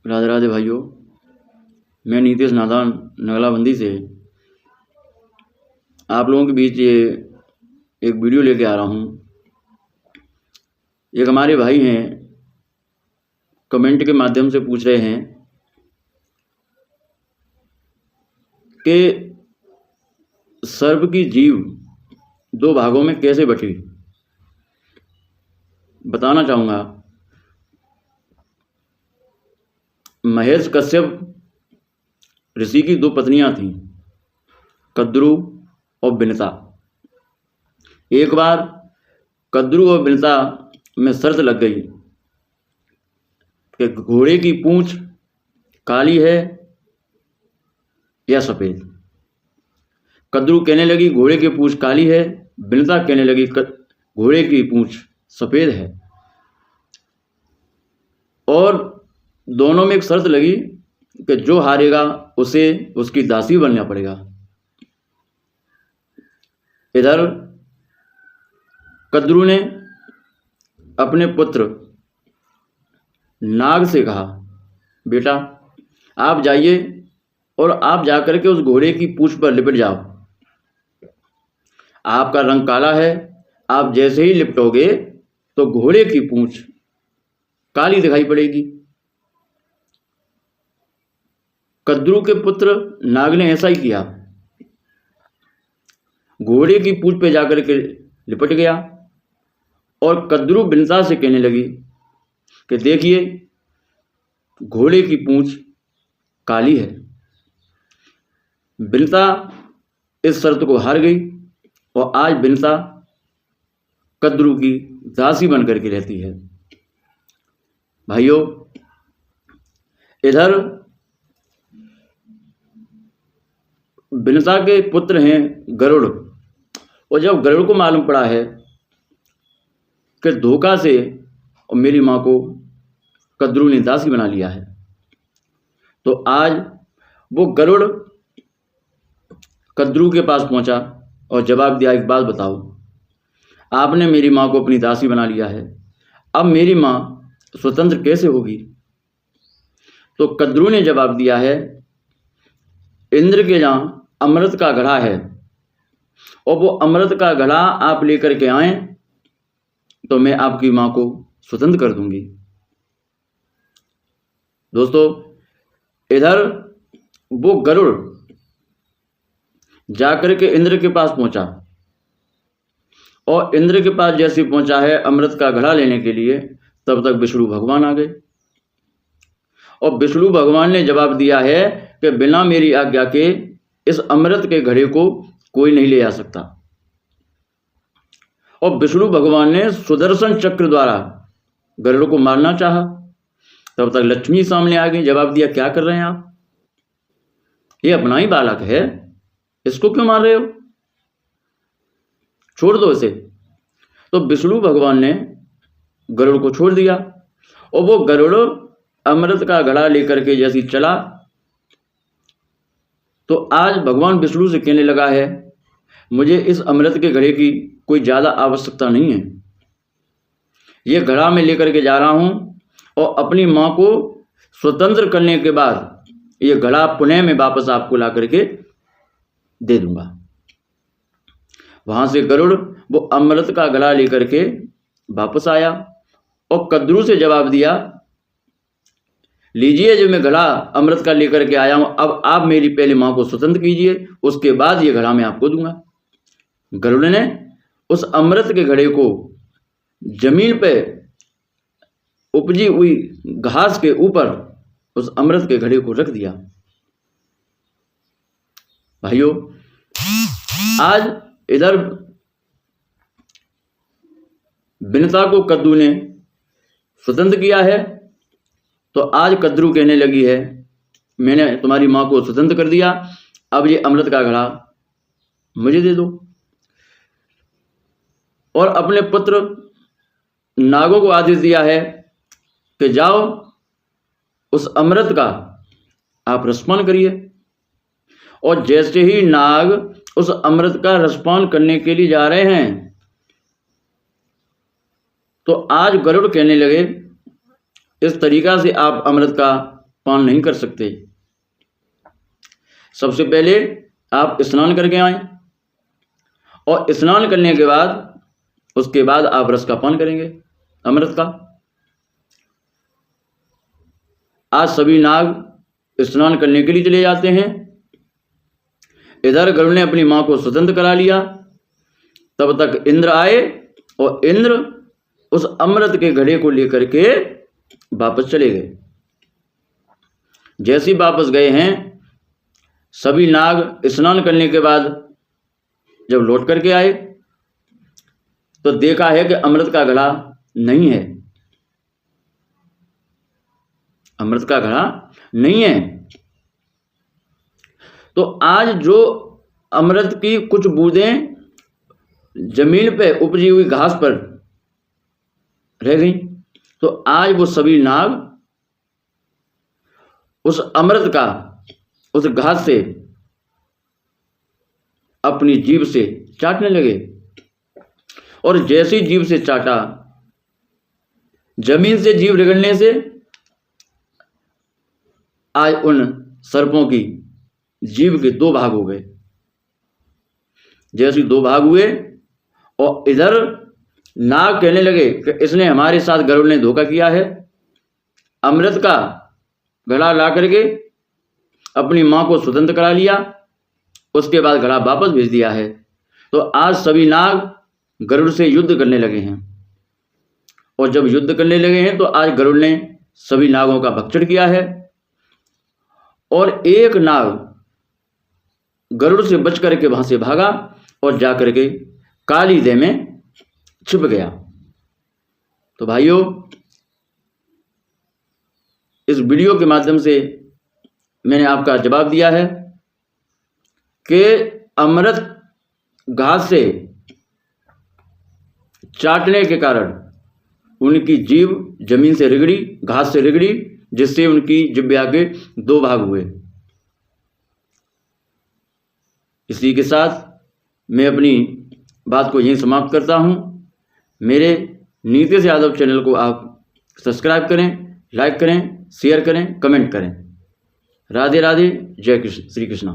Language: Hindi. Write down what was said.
राधे राधे भाइयों। मैं नीतीश नादान नगलाबंदी से आप लोगों के बीच ये एक वीडियो लेके आ रहा हूँ। एक हमारे भाई हैं, कमेंट के माध्यम से पूछ रहे हैं कि सर्प की जीव दो भागों में कैसे बटी। बताना चाहूँगा, महेश कश्यप ऋषि की दो पत्नियां थीं, कद्रू और बिनता। एक बार कद्रू और बिनता में शर्त लग गई कि घोड़े की पूंछ काली है या सफ़ेद। कद्रू कहने लगी घोड़े की पूंछ काली है, बिनता कहने लगी घोड़े की पूंछ सफ़ेद है। और दोनों में एक शर्त लगी कि जो हारेगा उसे उसकी दासी बनना पड़ेगा। इधर कद्रू ने अपने पुत्र नाग से कहा, बेटा आप जाइए और आप जाकर के उस घोड़े की पूंछ पर लिपट जाओ। आपका रंग काला है, आप जैसे ही लिपटोगे तो घोड़े की पूंछ काली दिखाई पड़ेगी। कद्रू के पुत्र नाग ने ऐसा ही किया, घोड़े की पूंछ पे जाकर के लिपट गया और कद्रू बिनता से कहने लगी कि देखिए घोड़े की पूंछ काली है। बिनता इस शर्त को हार गई और आज बिनता कद्रू की दासी बन करके रहती है। भाइयों, इधर बिनता के पुत्र हैं गरुड़, और जब गरुड़ को मालूम पड़ा है कि धोखा से और मेरी माँ को कद्रू ने दासी बना लिया है, तो आज वो गरुड़ कद्रू के पास पहुंचा और जवाब दिया, एक बात बताओ, आपने मेरी माँ को अपनी दासी बना लिया है, अब मेरी माँ स्वतंत्र कैसे होगी। तो कद्रू ने जवाब दिया है, इंद्र के यहाँ अमृत का घड़ा है और वो अमृत का घड़ा आप लेकर के आए तो मैं आपकी माँ को स्वतंत्र कर दूंगी। दोस्तों, इधर वो गरुड़ जाकर के इंद्र के पास पहुंचा और इंद्र के पास जैसे पहुंचा है अमृत का घड़ा लेने के लिए, तब तक विष्णु भगवान आ गए और विष्णु भगवान ने जवाब दिया है कि बिना मेरी आज्ञा के इस अमृत के घड़े को कोई नहीं ले आ सकता। और विष्णु भगवान ने सुदर्शन चक्र द्वारा गरुड़ को मारना चाहा, तब तक लक्ष्मी सामने आ गई। जवाब दिया, क्या कर रहे हैं आप, ये अपना ही बालक है, इसको क्यों मार रहे हो, छोड़ दो इसे। तो विष्णु भगवान ने गरुड़ को छोड़ दिया और वो गरुड़ अमृत का घड़ा लेकर के जैसी चला तो आज भगवान विष्णु से कहने लगा है, मुझे इस अमृत के घड़े की कोई ज़्यादा आवश्यकता नहीं है, ये घड़ा मैं लेकर के जा रहा हूँ और अपनी माँ को स्वतंत्र करने के बाद ये घड़ा पुनः मैं वापस आपको ला करके दे दूंगा। वहाँ से गरुड़ वो अमृत का घड़ा लेकर के वापस आया और कद्रू से जवाब दिया, लीजिए जो मैं घड़ा अमृत का लेकर के आया हूं, अब आप मेरी पहले माँ को स्वतंत्र कीजिए, उसके बाद ये घड़ा मैं आपको दूंगा। गरुड़ ने उस अमृत के घड़े को जमीन पे उपजी हुई घास के ऊपर उस अमृत के घड़े को रख दिया। भाइयों, आज इधर बिनता को कद्रू ने स्वतंत्र किया है, तो आज कद्रू कहने लगी है, मैंने तुम्हारी माँ को स्वतंत्र कर दिया, अब ये अमृत का घड़ा मुझे दे दो। और अपने पुत्र नागों को आदेश दिया है कि जाओ उस अमृत का आप रसपान करिए। और जैसे ही नाग उस अमृत का रसपान करने के लिए जा रहे हैं तो आज गरुड़ कहने लगे, इस तरीका से आप अमृत का पान नहीं कर सकते। सबसे पहले आप स्नान करके आए और स्नान करने के बाद उसके बाद आप रस का पान करेंगे, अमृत का। आज सभी नाग स्नान करने के लिए चले जाते हैं। इधर गरुड़ ने अपनी मां को स्वतंत्र करा लिया। तब तक इंद्र आए और इंद्र उस अमृत के घड़े को लेकर के वापस चले गए। जैसे ही वापस गए हैं, सभी नाग स्नान करने के बाद जब लौट करके आए तो देखा है कि अमृत का घड़ा नहीं है, अमृत का घड़ा नहीं है। तो आज जो अमृत की कुछ बूंदें जमीन पे उपजी हुई घास पर रह गई, तो आज वो सभी नाग उस अमृत का, उस घास से अपनी जीभ से चाटने लगे। और जैसी जीभ से चाटा, जमीन से जीभ रगड़ने से आज उन सर्पों की जीभ के 2 भाग हो गए। जैसे 2 भाग हुए और इधर नाग कहने लगे कि इसने हमारे साथ गरुड़ ने धोखा किया है, अमृत का घड़ा ला करके अपनी मां को स्वतंत्र करा लिया, उसके बाद घड़ा वापस भेज दिया है। तो आज सभी नाग गरुड़ से युद्ध करने लगे हैं। और जब युद्ध करने लगे हैं तो आज गरुड़ ने सभी नागों का भक्षण किया है। और एक नाग गरुड़ से बच करके वहां से भागा और जाकर के काली देह में छिप गया। तो भाइयों, इस वीडियो के माध्यम से मैंने आपका जवाब दिया है कि अमृत घास से चाटने के कारण उनकी जीभ जमीन से रगड़ी, घास से रगड़ी, जिससे उनकी जिह्वा के 2 भाग हुए। इसी के साथ मैं अपनी बात को यहीं समाप्त करता हूं। मेरे नीतीश यादव चैनल को आप सब्सक्राइब करें, लाइक करें, शेयर करें, कमेंट करें। राधे राधे, जय कृष्ण, श्री कृष्णा।